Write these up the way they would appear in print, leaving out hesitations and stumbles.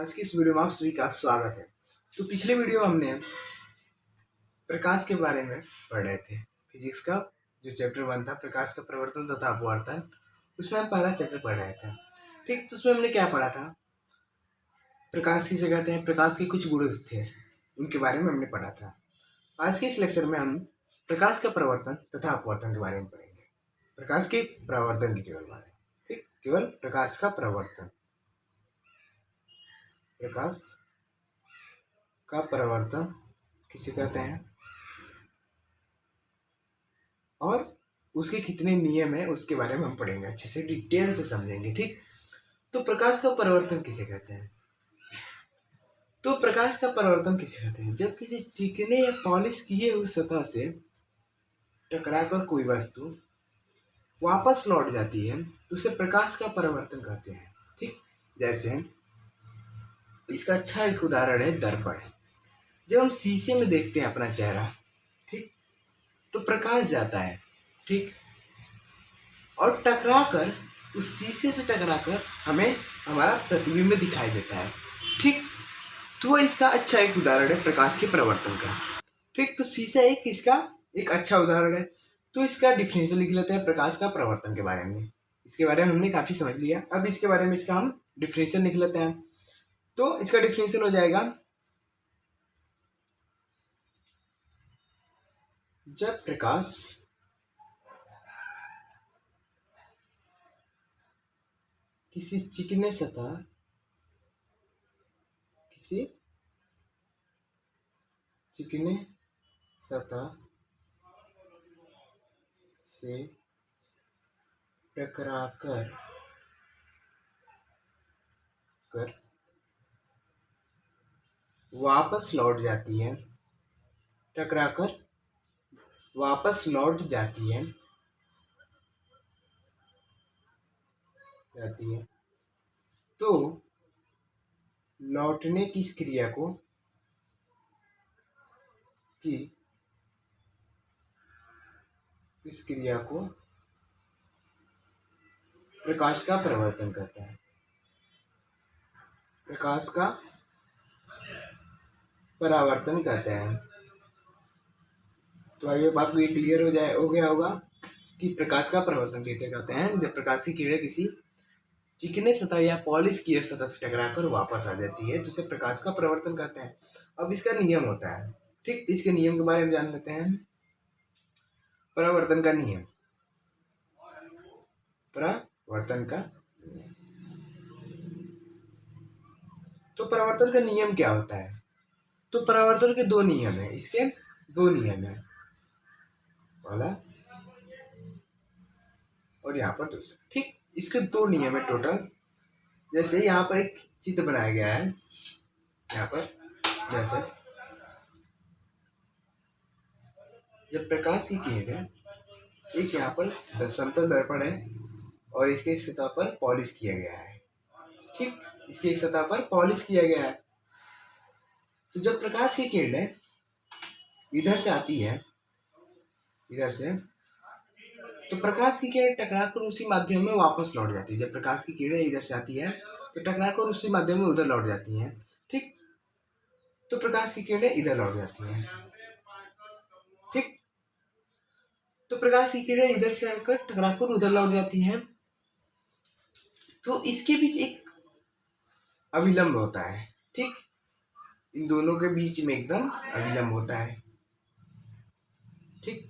आज की इस वीडियो में आप सभी का स्वागत है। तो पिछले वीडियो में हमने प्रकाश के बारे में पढ़ रहे थे। फिजिक्स का जो चैप्टर 1 था, प्रकाश का प्रवर्तन तथा अपवर्तन, उसमें हम पहला चैप्टर पढ़ रहे थे। ठीक, तो उसमें हमने क्या पढ़ा था? प्रकाश किसे कहते हैं, प्रकाश के कुछ गुण थे, उनके बारे में हमने पढ़ा था। आज के इस लेक्चर में हम प्रकाश का प्रवर्तन तथा अपवर्तन के बारे में पढ़ेंगे। प्रकाश के प्रवर्तन की केवल बारे में, ठीक, केवल प्रकाश का प्रवर्तन, प्रकाश का प्रवर्तन किसे कहते हैं और उसके कितने नियम हैं उसके बारे में हम पढ़ेंगे, अच्छे से डिटेल से समझेंगे। ठीक, तो प्रकाश का परिवर्तन किसे कहते हैं? तो प्रकाश का परिवर्तन किसे कहते हैं? जब किसी चिकने या पॉलिश किए हुए सतह से टकराकर कोई वस्तु वापस लौट जाती है तो उसे प्रकाश का परिवर्तन कहते हैं। ठीक, जैसे इसका अच्छा एक उदाहरण है दर्पण। जब हम शीशे में देखते हैं अपना चेहरा, ठीक, तो प्रकाश जाता है, ठीक, और टकराकर उस शीशे से टकराकर हमें हमारा प्रतिबिंब दिखाई देता है। ठीक, तो इसका अच्छा एक उदाहरण है प्रकाश के प्रवर्तन का। ठीक, तो शीशा इसका एक अच्छा उदाहरण है। तो इसका डिफिनेशन लिख लेते हैं प्रकाश का प्रवर्तन के बारे में। इसके बारे में हमने काफी समझ लिया, अब इसके बारे में इसका हम डिफिनेशन लिख लेते हैं। तो इसका डिफिनेशन हो जाएगा, जब प्रकाश किसी चिकने सतह से टकराकर वापस लौट जाती है, टकराकर वापस लौट जाती है तो लौटने की इस क्रिया को प्रकाश का प्रवर्तन कहते हैं। प्रकाश का परावर्तन कहते हैं। तो आइए बात ये क्लियर हो गया होगा कि प्रकाश का परावर्तन कैसे कहते हैं। जब प्रकाश की किरणें किसी चिकने सतह या पॉलिश किए सतह से टकराकर वापस आ जाती है तो उसे प्रकाश का परावर्तन कहते हैं। अब इसका नियम होता है, ठीक, इसके नियम के बारे में जान लेते हैं। परावर्तन का नियम, परावर्तन का, तो परावर्तन का नियम क्या होता है? तो परावर्तन के दो नियम है, इसके दो नियम है, पहला और यहाँ पर दूसरा। ठीक, इसके दो नियम है टोटल। जैसे यहाँ पर एक चित्र बनाया गया है, यहाँ पर जैसे जब प्रकाश की किरण एक यहाँ पर समतल दर्पण है और इसके सतह पर पॉलिश किया गया है, ठीक, इसके एक सतह पर पॉलिश किया गया है। तो जब प्रकाश की किरणें इधर से आती है, इधर से, तो प्रकाश की किरण टकराकर उसी माध्यम में वापस लौट जाती है। जब प्रकाश की किरणें इधर से आती है तो टकराकर उसी माध्यम में उधर लौट जाती हैं, ठीक, तो प्रकाश की किरणें इधर लौट जाती हैं। ठीक, तो प्रकाश की किरणें इधर से आकर टकराकर उधर लौट जाती हैं, तो इसके बीच एक अविलंब होता है। ठीक, इन दोनों के बीच में एकदम अविलंब होता है। ठीक,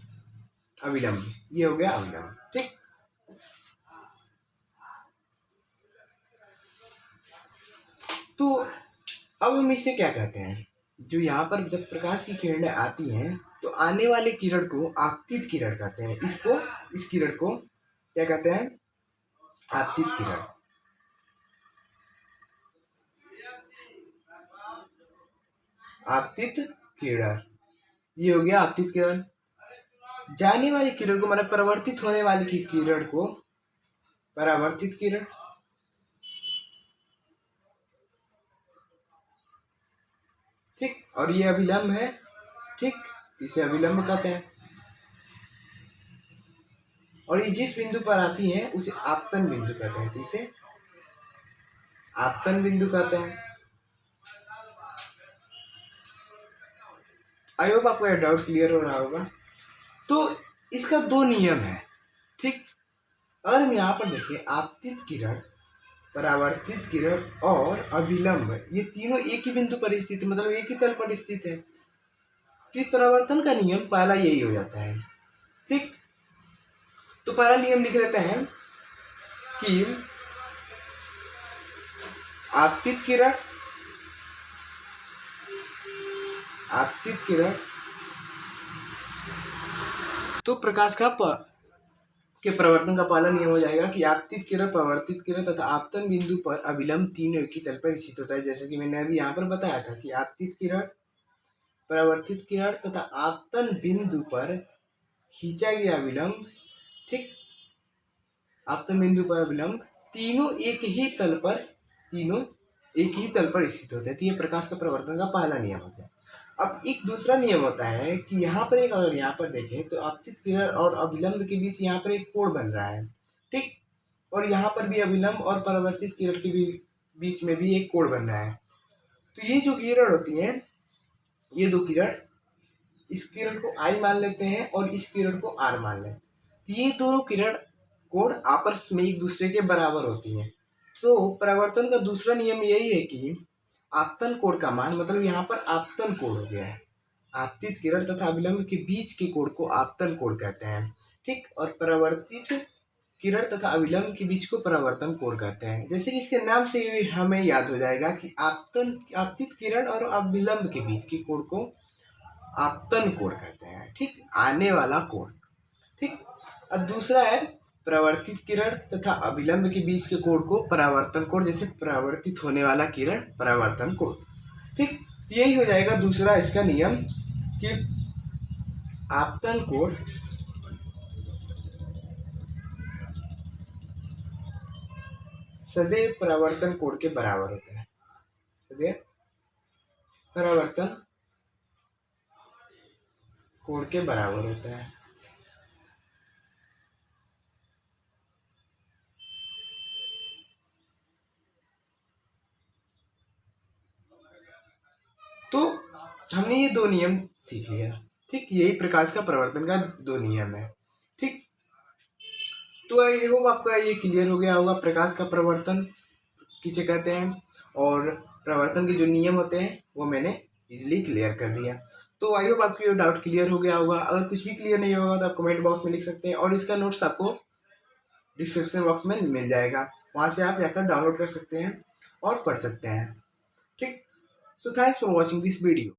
अविलंब, ये हो गया अविलंब। ठीक, तो अब हम इसे क्या कहते हैं? जो यहाँ पर जब प्रकाश की किरणें आती हैं तो आने वाले किरण को आपतित किरण कहते हैं। इस किरण को क्या कहते हैं? आपतित किरण। आपतित किरण, ये हो गया आपतित किरण। जाने वाली किरण को, मतलब परावर्तित होने वाली की किरण को परावर्तित किरण। ठीक, और ये अभिलंब है, ठीक, इसे अभिलंब कहते हैं। और ये जिस बिंदु पर आती है उसे आपतन बिंदु कहते हैं। तो इसे आपतन बिंदु कहते हैं। आई होप आपको यह डाउट क्लियर हो रहा होगा। तो इसका दो नियम है, ठीक। अगर हम यहाँ पर देखें, आपतित किरण, परावर्तित किरण और अभिलंब, ये तीनों एक ही बिंदु पर स्थित, मतलब एक ही तल पर स्थित है। तो परावर्तन का नियम पहला यही हो जाता है, ठीक। तो पहला नियम लिख लेते हैं कि आपतित किरण, आपतित किरण तो प्रकाश का के प्रवर्तन का पहला नियम हो जाएगा कि आपतित किरण, परावर्तित किरण तथा आपतन बिंदु पर अभिलंब तीनों एक ही तल पर स्थित होता है। जैसे कि मैंने अभी यहाँ पर बताया था कि आपतित किरण, परावर्तित किरण तथा आपतन बिंदु पर खींचा गया अभिलंब, ठीक, आपतन बिंदु पर अभिलंब तीनों एक ही तल पर, तीनों एक ही तल पर स्थित होते हैं। तो ये प्रकाश का प्रवर्तन का पहला नियम होता है। अब एक दूसरा नियम होता है कि यहाँ पर एक, अगर यहाँ पर देखें तो आपतित किरण और अभिलंब के बीच यहाँ पर एक कोण बन रहा है, ठीक। और यहाँ पर भी अभिलंब और परावर्तित किरण के बीच में भी एक कोण बन रहा है। तो ये जो किरण होती है, ये दो किरण, इस किरण को I मान लेते हैं और इस किरण को R मान लेते हैं। तो ये दोनों किरण कोण आपस में एक दूसरे के बराबर होती हैं। तो परावर्तन का दूसरा नियम यही है कि आपतन कोण का मान, मतलब यहाँ पर आपतन कोण हो गया है, आपतित किरण तथा अभिलंब के बीच के कोण को आपतन कोण कहते हैं, ठीक। और परावर्तित किरण तथा अभिलंब के बीच को परावर्तन कोण कहते हैं। जैसे कि इसके नाम से ही हमें याद हो जाएगा कि आपतित किरण और अभिलंब के बीच के कोण को आपतन कोण कहते हैं, ठीक, आने वाला कोण, ठीक। अब दूसरा है परावर्तित किरण तथा अभिलंब के बीच के कोण को परावर्तन कोण, जैसे परावर्तित होने वाला किरण परावर्तन कोण, ठीक। यही हो जाएगा दूसरा इसका नियम कि आपतन कोण सदैव परावर्तन कोण के बराबर होता है, सदैव परावर्तन कोण के बराबर होता है। तो हमने ये दो नियम सीख लिया, ठीक। यही प्रकाश का प्रवर्तन का दो नियम है, ठीक। तो आई होप आपका ये क्लियर हो गया होगा प्रकाश का प्रवर्तन किसे कहते हैं, और प्रवर्तन के जो नियम होते हैं वो मैंने इजिली क्लियर कर दिया। तो आई होप आपको ये डाउट क्लियर हो गया होगा। अगर कुछ भी क्लियर नहीं होगा तो आप कमेंट बॉक्स में लिख सकते हैं, और इसका नोट्स आपको डिस्क्रिप्शन बॉक्स में मिल जाएगा, वहाँ से आप जाकर डाउनलोड कर सकते हैं और पढ़ सकते हैं, ठीक। So thanks for watching this video.